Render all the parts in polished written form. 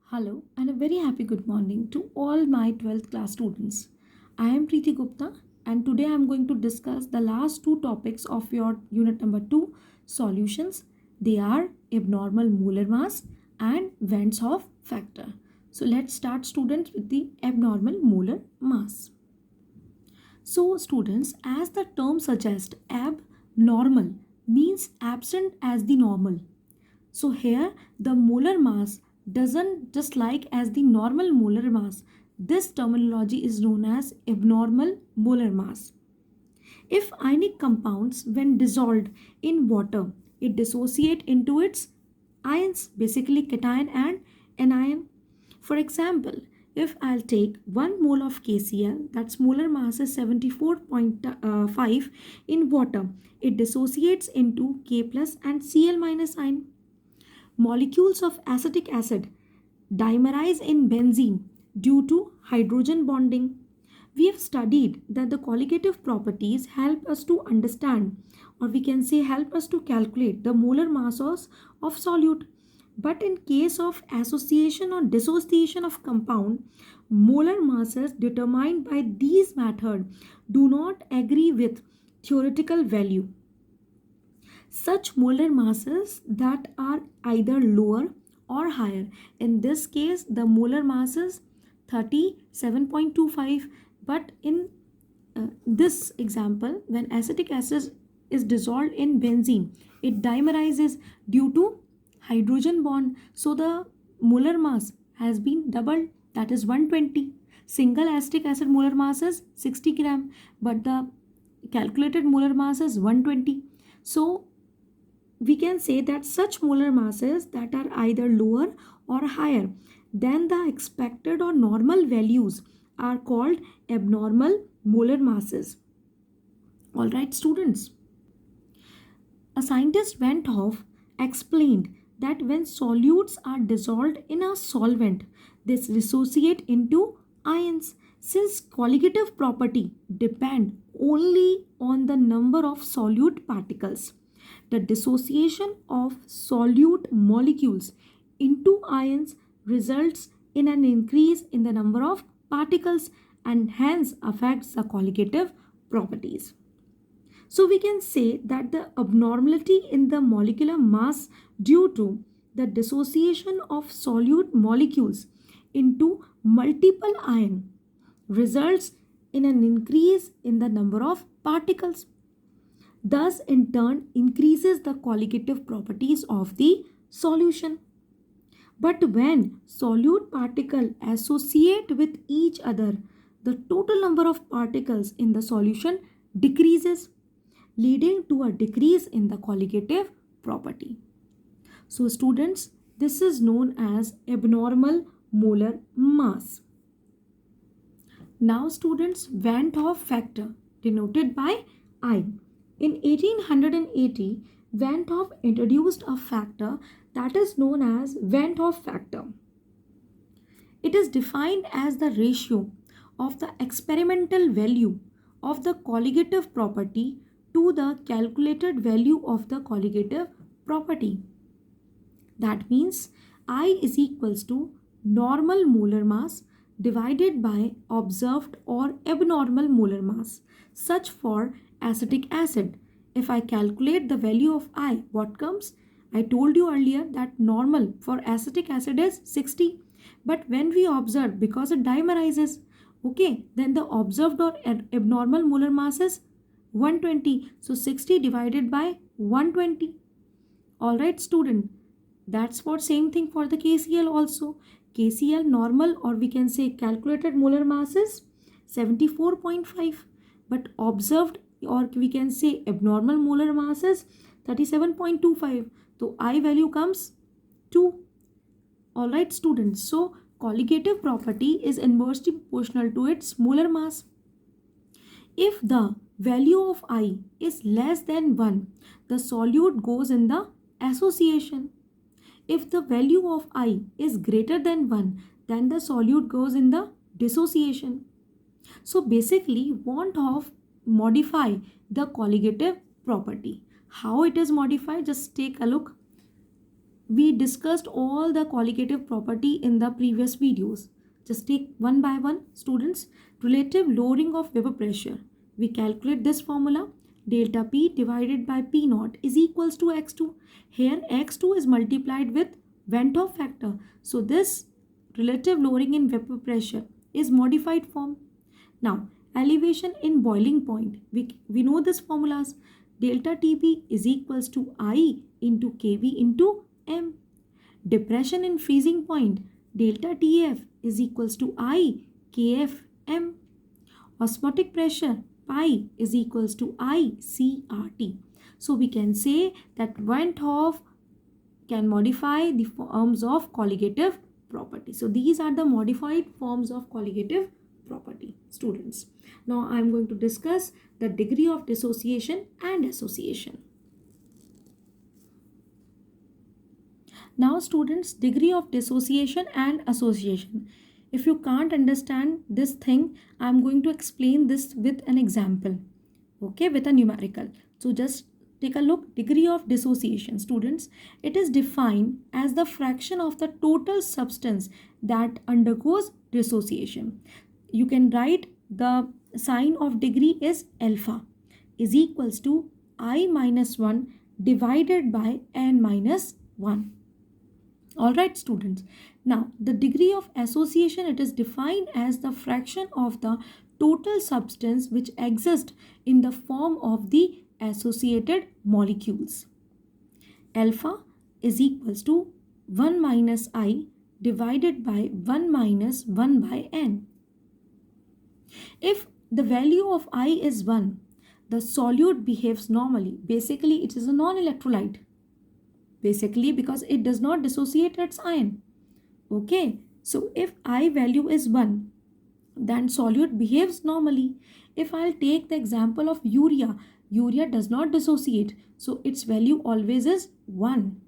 Hello and a very happy good morning to all my 12th class students. I am Preeti Gupta and today I am going to discuss the last two topics of your unit number 2 solutions. They are abnormal molar mass and Van 't Hoff factor. So let's start students with the abnormal molar mass. So students, as the term suggests, abnormal means absent as the normal. So here the molar mass doesn't just like as the normal molar mass. This terminology is known as abnormal molar mass. If ionic compounds when dissolved in water, it dissociate into its ions, basically cation and anion. For example, if I'll take 1 mole of KCl, that's molar mass is 74.5 in water, it dissociates into K plus and Cl minus ion. Molecules of acetic acid dimerize in benzene due to hydrogen bonding. We have studied that the colligative properties help us to understand, or we can say help us to calculate the molar masses of solute. But in case of association or dissociation of compound, molar masses determined by these method do not agree with theoretical value. Such molar masses that are either lower or higher. In this case, the molar mass is 37.25. But in this example, when acetic acid is dissolved in benzene, it dimerizes due to hydrogen bond. So the molar mass has been doubled, that is 120. Single acetic acid molar mass is 60 gram, but the calculated molar mass is 120. So we can say that such molar masses that are either lower or higher than the expected or normal values are called abnormal molar masses. All right, students. A scientist Van 't Hoff explained that when solutes are dissolved in a solvent, they dissociate into ions. Since colligative property depend only on the number of solute particles, the dissociation of solute molecules into ions results in an increase in the number of particles and hence affects the colligative properties. So we can say that the abnormality in the molecular mass due to the dissociation of solute molecules into multiple ion results in an increase in the number of particles. Thus, in turn, increases the colligative properties of the solution. But when solute particles associate with each other, the total number of particles in the solution decreases, leading to a decrease in the colligative property. So, students, this is known as abnormal molar mass. Now, students, Van 't Hoff factor denoted by I. In 1880, Van 't Hoff introduced a factor that is known as Van 't Hoff factor. It is defined as the ratio of the experimental value of the colligative property to the calculated value of the colligative property. That means I is equals to normal molar mass divided by observed or abnormal molar mass. Such for acetic acid. If I calculate the value of I, what comes? I told you earlier that normal for acetic acid is 60. But when we observe, because it dimerizes, okay, then the observed or abnormal molar mass is 120. So 60 divided by 120. Alright, student. That's what same thing for the KCl also. KCl normal or we can say calculated molar mass is 74.5. But observed or we can say abnormal molar mass is 37.25. So I value comes 2. Alright, students. So colligative property is inversely proportional to its molar mass. If the value of I is less than 1, the solute goes in the association. If the value of I is greater than 1, then the solute goes in the dissociation. So basically, Van 't Hoff modify the colligative property. How it is modified? Just take a look. we discussed all the qualitative property in the previous videos. Just take one by one, students. Relative lowering of vapor pressure. We calculate this formula. Delta P divided by P naught is equals to X2. Here X2 is multiplied with Van 't Hoff factor. So this relative lowering in vapor pressure is modified form. Now, elevation in boiling point. We know this formulas. Delta TP is equals to I into kV into M. Depression in freezing point. Delta TF is equals to I kF M. Osmotic pressure pi is equals to I CRT. So we can say that Van 't Hoff can modify the forms of colligative property. So these are the modified forms of colligative property, students. Now I am going to discuss the degree of dissociation and association. Now students, degree of dissociation and association. If you can't understand this thing, I am going to explain this with an example, okay, with a numerical. So just take a look. Degree of dissociation, students, it is defined as the fraction of the total substance that undergoes dissociation. You can write the sign of degree is alpha is equals to I minus 1 divided by n minus 1. Alright, students. Now, the degree of association, it is defined as the fraction of the total substance which exists in the form of the associated molecules. Alpha is equals to 1 minus I divided by 1 minus 1 by n. If the value of I is 1, the solute behaves normally. Basically, it is a non-electrolyte. Basically, because it does not dissociate its ion. Okay, so if I value is 1, then solute behaves normally. If I'll take the example of urea, urea does not dissociate, so its value always is 1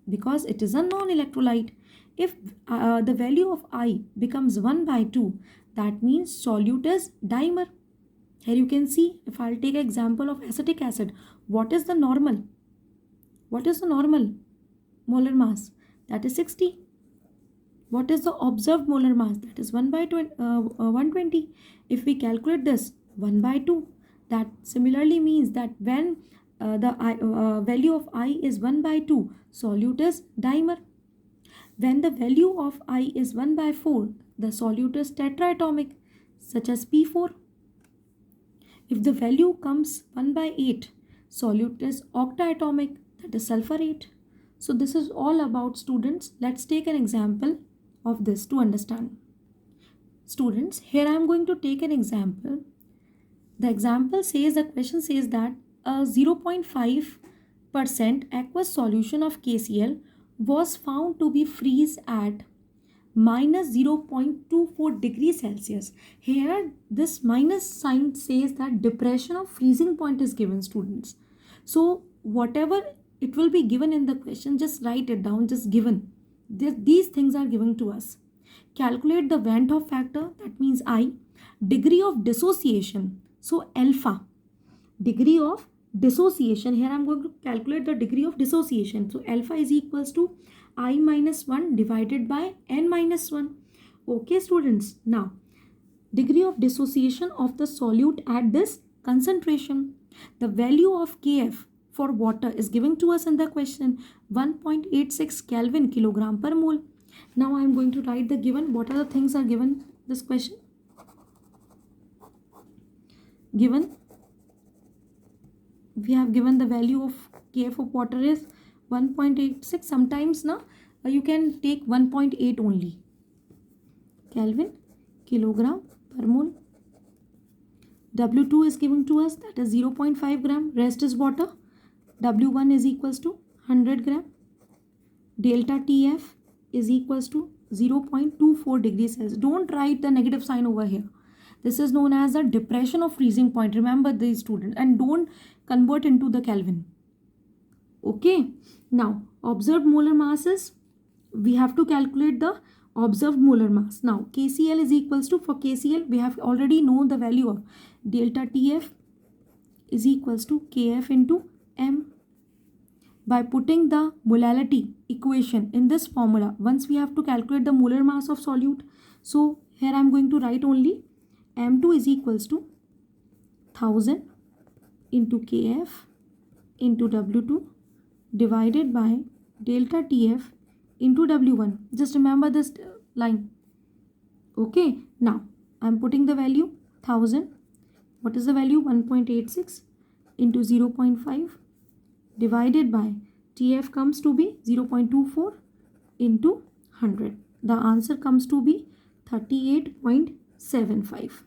because it is a non-electrolyte. If the value of I becomes 1 by 2, that means solute is dimer. Here you can see, if I'll take example of acetic acid, what is the normal? What is the normal molar mass? That is 60. What is the observed molar mass? That is 1 by 120. If we calculate this, 1 by 2. That similarly means that when the value of I is 1 by 2, solute is dimer. When the value of I is 1 by 4, the solute is tetraatomic, such as P4. If the value comes 1 by 8, solute is octaatomic, that is sulfurate. So this is all about, students. Let's take an example of this to understand. Students, here I am going to take an example. The example says, the question says that a 0.5% aqueous solution of KCl was found to be freeze at minus 0.24 degrees Celsius. Here this minus sign says that depression of freezing point is given, students. So whatever it will be given in the question, just write it down, just given. These things are given to us. Calculate the Van 't Hoff factor, that means I. Degree of dissociation, so alpha. Degree of dissociation, here I am going to calculate the degree of dissociation. So alpha is equals to I minus 1 divided by n minus 1. Okay, students. Now, degree of dissociation of the solute at this concentration. The value of Kf for water is given to us in the question, 1.86 Kelvin kilogram per mole. Now I am going to write the given. What are the things are given this question? Given, we have given the value of Kf of water is 1.86. Sometimes now you can take 1.8 only. Kelvin kilogram per mole. W2 is given to us, that is 0.5 gram. Rest is water. W1 is equals to 100 gram. Delta TF is equals to 0.24 degrees Celsius. Don't write the negative sign over here. This is known as the depression of freezing point. Remember these, students, and don't convert into the Kelvin. Okay. Now, observed molar masses, we have to calculate the observed molar mass. Now, KCl is equals to, for KCl, we have already known the value of delta TF is equals to KF into M. by putting the molality equation in this formula. Once we have to calculate the molar mass of solute. So here I am going to write only m2 is equals to 1000 into kf into w2 divided by delta tf into w1. Just remember this line. Okay, now I am putting the value 1000. What is the value? 1.86 into 0.5 divided by TF comes to be 0.24 into 100. The answer comes to be 38.75.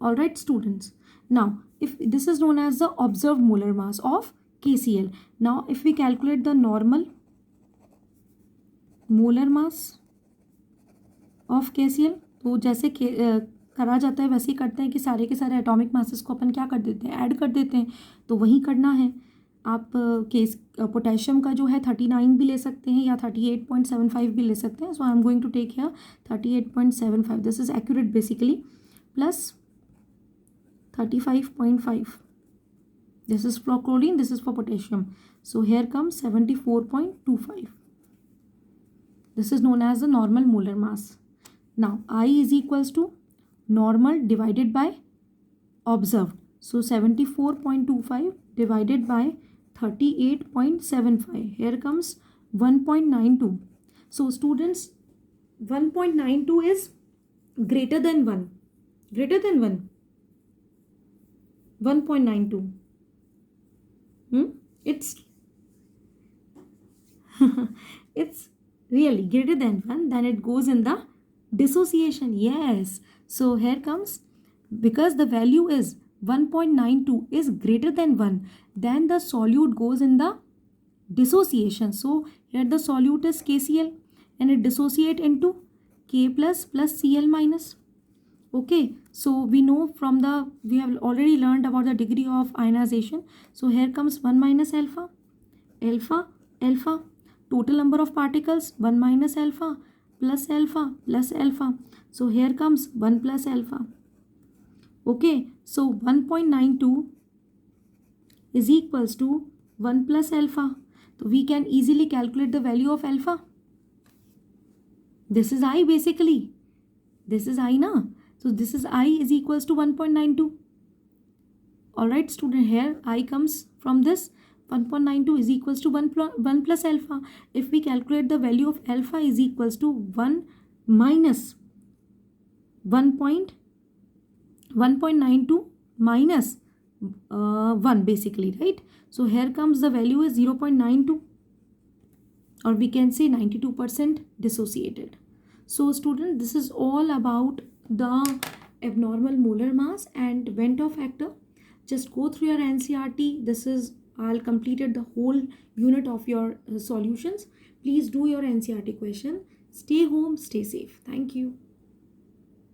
Alright students. Now if this is known as the observed molar mass of KCl. Now if we calculate the normal molar mass of KCl, तो जैसे करा जाता है वैसे ही करते हैं कि सारे के सारे एटॉमिक मासेस को अपन क्या कर देते हैं, ऐड कर देते हैं. तो वही करना है. आप केस पोटेशियम का जो है 39 भी ले सकते हैं या 38.75 भी ले सकते हैं. So I am going to take here 38.75. This is accurate basically. Plus 35.5. This is for chlorine, this is for potassium. So here comes 74.25. This is known as the normal molar mass. Now I is equals to normal divided by observed. So 74.25 divided by 38.75. Here comes 1.92. So students, 1.92 is greater than 1. Greater than 1. 1.92. It's it's really greater than 1, then it goes in the dissociation. Yes, so here comes, because the value is 1.92 is greater than 1, then the solute goes in the dissociation. So here the solute is KCl and it dissociate into K plus plus Cl minus. Okay, so we know from we have already learned about the degree of ionization. So here comes 1 minus alpha, alpha, alpha. Total number of particles 1 minus alpha plus alpha plus alpha. So here comes 1 plus alpha. Okay, so 1.92 is equals to 1 plus alpha. So we can easily calculate the value of alpha. This is I basically. This is I na. So this is I is equals to 1.92. Alright student, here I comes from this. 1.92 is equals to 1 plus alpha. If we calculate the value of alpha is equals to 1 minus 1.92 minus 1 basically, right? So here comes the value is 0.92, or we can say 92% dissociated. So student, this is all about the abnormal molar mass and Ventov factor. Just go through your NCERT. This is I'll completed the whole unit of your solutions. Please do your NCERT question. Stay home, stay safe. Thank you.